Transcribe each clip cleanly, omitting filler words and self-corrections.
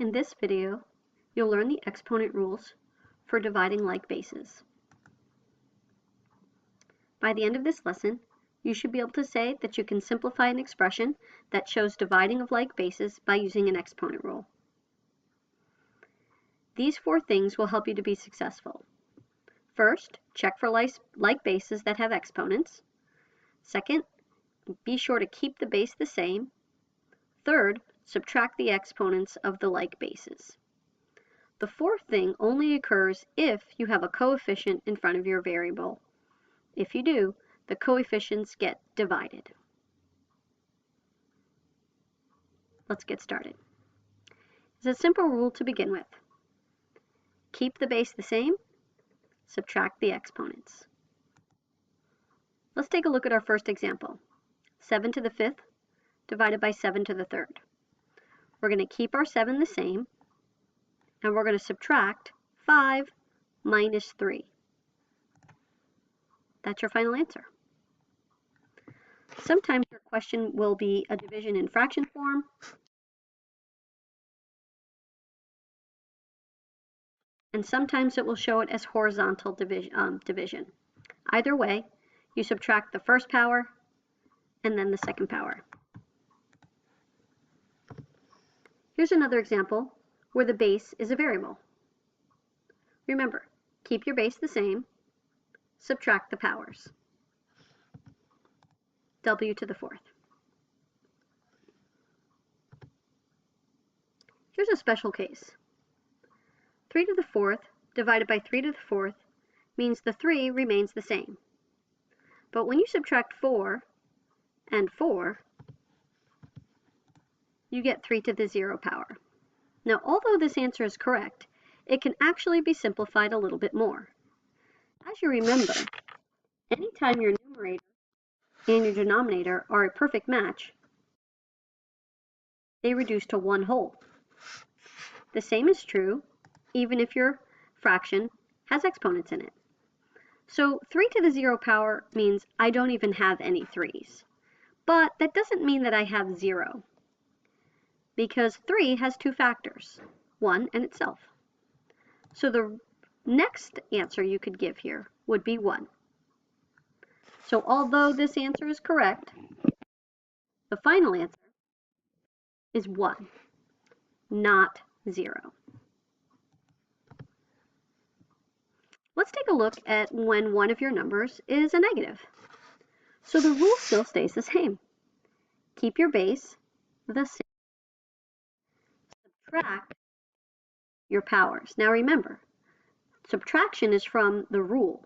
In this video, you'll learn the exponent rules for dividing like bases. By the end of this lesson, you should be able to say that you can simplify an expression that shows dividing of like bases by using an exponent rule. These 4 things will help you to be successful. First, check for like bases that have exponents. Second, be sure to keep the base the same. Third, subtract the exponents of the like bases. The 4th thing only occurs if you have a coefficient in front of your variable. If you do, the coefficients get divided. Let's get started. It's a simple rule to begin with. Keep the base the same, subtract the exponents. Let's take a look at our first example. 7 to the 5th divided by 7 to the 3rd. We're going to keep our 7 the same, and we're going to subtract 5 minus 3. That's your final answer. Sometimes your question will be a division in fraction form. And sometimes it will show it as horizontal division. Either way, you subtract the first power and then the second power. Here's another example where the base is a variable. Remember, keep your base the same, subtract the powers. W to the 4th. Here's a special case. 3 to the 4th divided by 3 to the 4th means the 3 remains the same. But when you subtract 4 and 4, you get 3 to the 0 power. Now, although this answer is correct, it can actually be simplified a little bit more. As you remember, anytime your numerator and your denominator are a perfect match, they reduce to 1 whole. The same is true even if your fraction has exponents in it. So 3 to the 0 power means I don't even have any 3's. But that doesn't mean that I have 0, because 3 has 2 factors, 1 and itself. So the next answer you could give here would be 1. So although this answer is correct, the final answer is 1, not 0. Let's take a look at when one of your numbers is a negative. So the rule still stays the same. Keep your base the same. Subtract your powers. Now remember, subtraction is from the rule,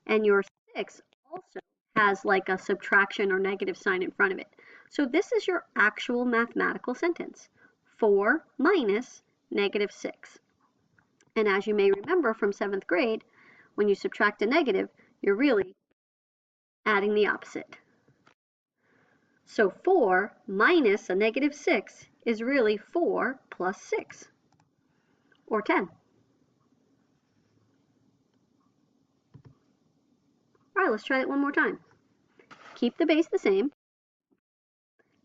and your 6 also has like a subtraction or negative sign in front of it. So this is your actual mathematical sentence, 4 minus negative 6. And as you may remember from 7th grade, when you subtract a negative, you're really adding the opposite. So 4 minus a negative 6 is really 4 plus 6, or 10. All right, let's try it one more time. Keep the base the same,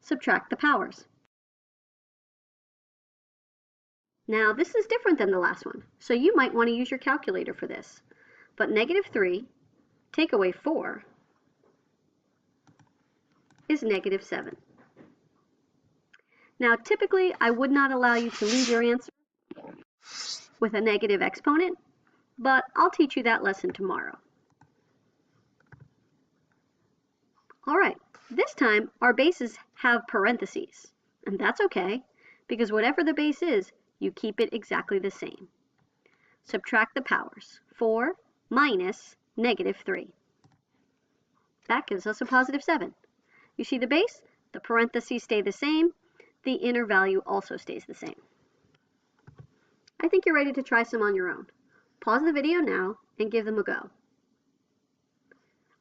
subtract the powers. Now, this is different than the last one, so you might want to use your calculator for this. But negative 3, take away 4, is negative 7. Now, typically, I would not allow you to leave your answer with a negative exponent, but I'll teach you that lesson tomorrow. All right, this time, our bases have parentheses, and that's okay, because whatever the base is, you keep it exactly the same. Subtract the powers. 4 minus negative 3. That gives us a positive 7. You see the base? The parentheses stay the same. The inner value also stays the same. I think you're ready to try some on your own. Pause the video now and give them a go.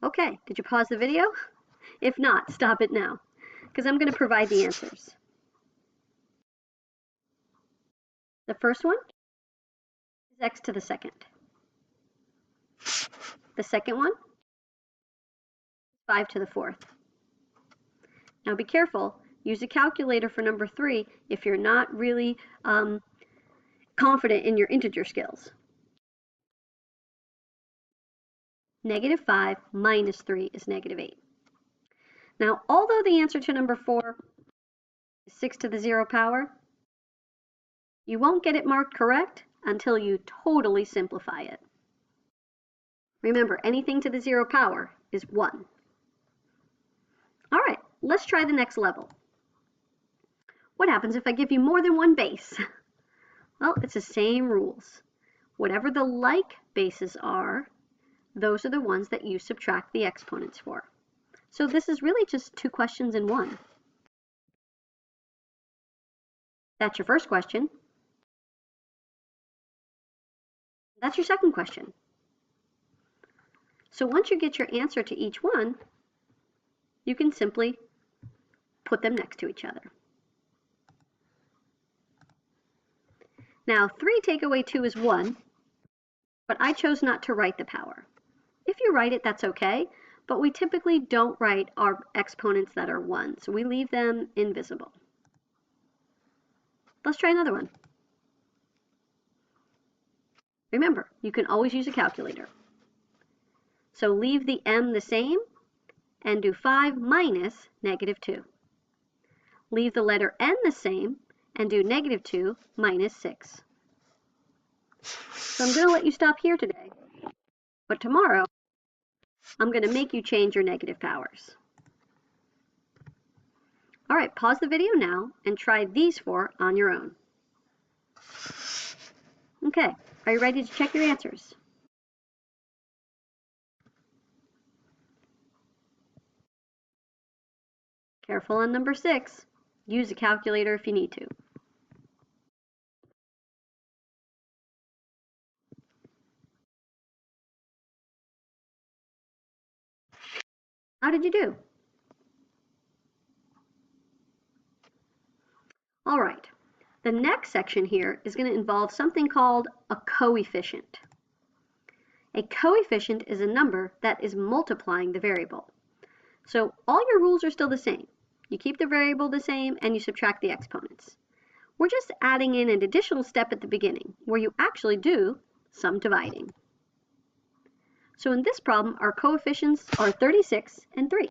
Okay, did you pause the video? If not, stop it now, because I'm going to provide the answers. The first one is x to the 2nd. The second one is 5 to the 4th. Now be careful, use a calculator for number 3 if you're not really confident in your integer skills. -5 minus 3 is -8. Now, although the answer to number 4 is 6 to the 0 power, you won't get it marked correct until you totally simplify it. Remember, anything to the 0 power is 1. All right, let's try the next level. What happens if I give you more than one base? Well, it's the same rules. Whatever the like bases are, those are the ones that you subtract the exponents for. So this is really just 2 questions in one. That's your first question. That's your second question. So once you get your answer to each one, you can simply put them next to each other. Now, 3 take away 2 is 1, but I chose not to write the power. If you write it, that's okay, but we typically don't write our exponents that are 1, so we leave them invisible. Let's try another one. Remember, you can always use a calculator. So leave the m the same and do 5 minus -2. Leave the letter n the same and do -2 minus 6. So I'm going to let you stop here today, but tomorrow I'm going to make you change your negative powers. All right, pause the video now and try these 4 on your own. Okay, are you ready to check your answers? Careful on number 6. Use a calculator if you need to. How did you do? All right, the next section here is going to involve something called a coefficient. A coefficient is a number that is multiplying the variable. So all your rules are still the same. You keep the variable the same and you subtract the exponents. We're just adding in an additional step at the beginning where you actually do some dividing. So in this problem, our coefficients are 36 and 3.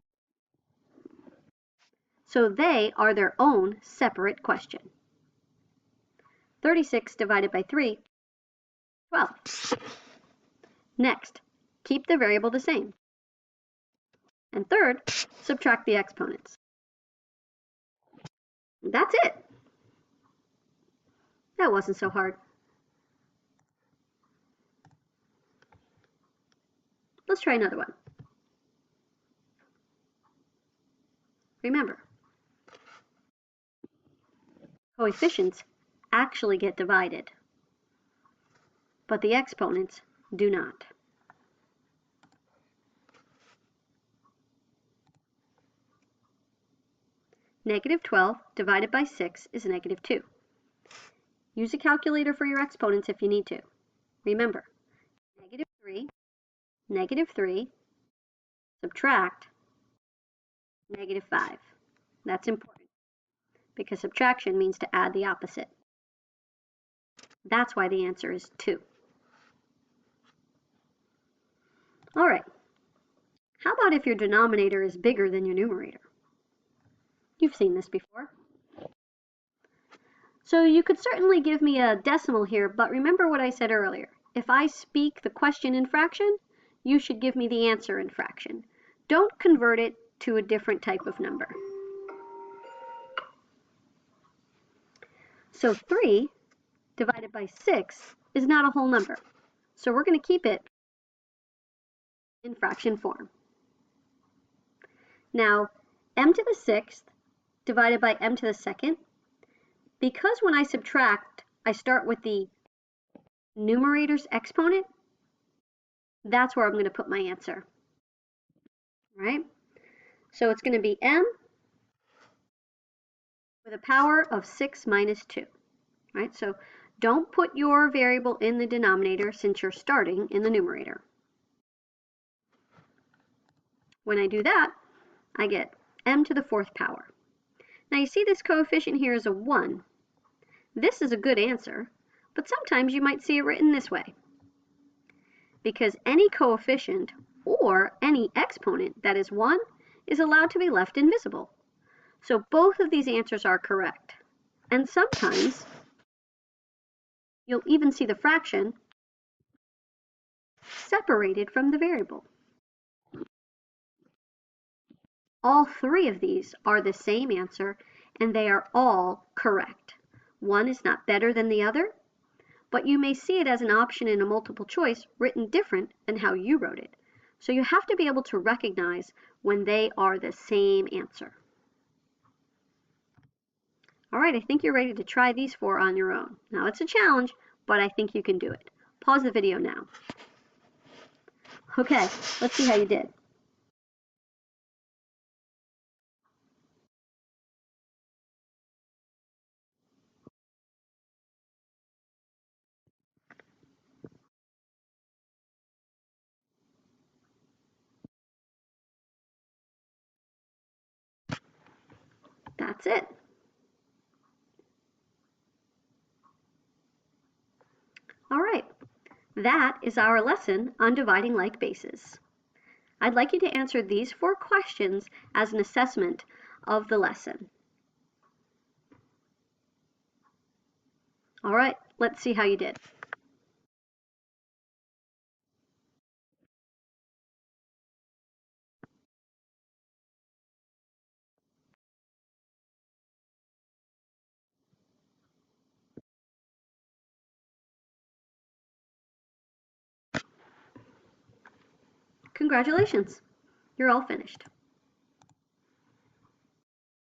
So they are their own separate question. 36 divided by 3, 12. Next, keep the variable the same. And third, subtract the exponents. That's it. That wasn't so hard. Let's try another one. Remember, coefficients actually get divided, but the exponents do not. -12 divided by 6 is -2. Use a calculator for your exponents if you need to. Remember, -3, subtract -5. That's important because subtraction means to add the opposite. That's why the answer is 2. All right. How about if your denominator is bigger than your numerator? You've seen this before. So you could certainly give me a decimal here, but remember what I said earlier. If I speak the question in fraction, you should give me the answer in fraction. Don't convert it to a different type of number. So 3 divided by 6 is not a whole number. So we're going to keep it in fraction form. Now, m to the 6th divided by m to the 2nd, because when I subtract, I start with the numerator's exponent, that's where I'm going to put my answer. All right? So it's going to be m with a power of 6 minus 2. Right? So don't put your variable in the denominator since you're starting in the numerator. When I do that, I get m to the 4th power. Now you see this coefficient here is a 1. This is a good answer, But sometimes you might see it written this way, because any coefficient or any exponent that is 1 is allowed to be left invisible. So both of these answers are correct. And sometimes you'll even see the fraction separated from the variable. All three of these are the same answer, and they are all correct. One is not better than the other, but you may see it as an option in a multiple choice written different than how you wrote it. So you have to be able to recognize when they are the same answer. All right, I think you're ready to try these 4 on your own. Now it's a challenge, but I think you can do it. Pause the video now. Okay, let's see how you did. That's it. All right, that is our lesson on dividing like bases. I'd like you to answer these 4 questions as an assessment of the lesson. All right, let's see how you did. Congratulations, you're all finished.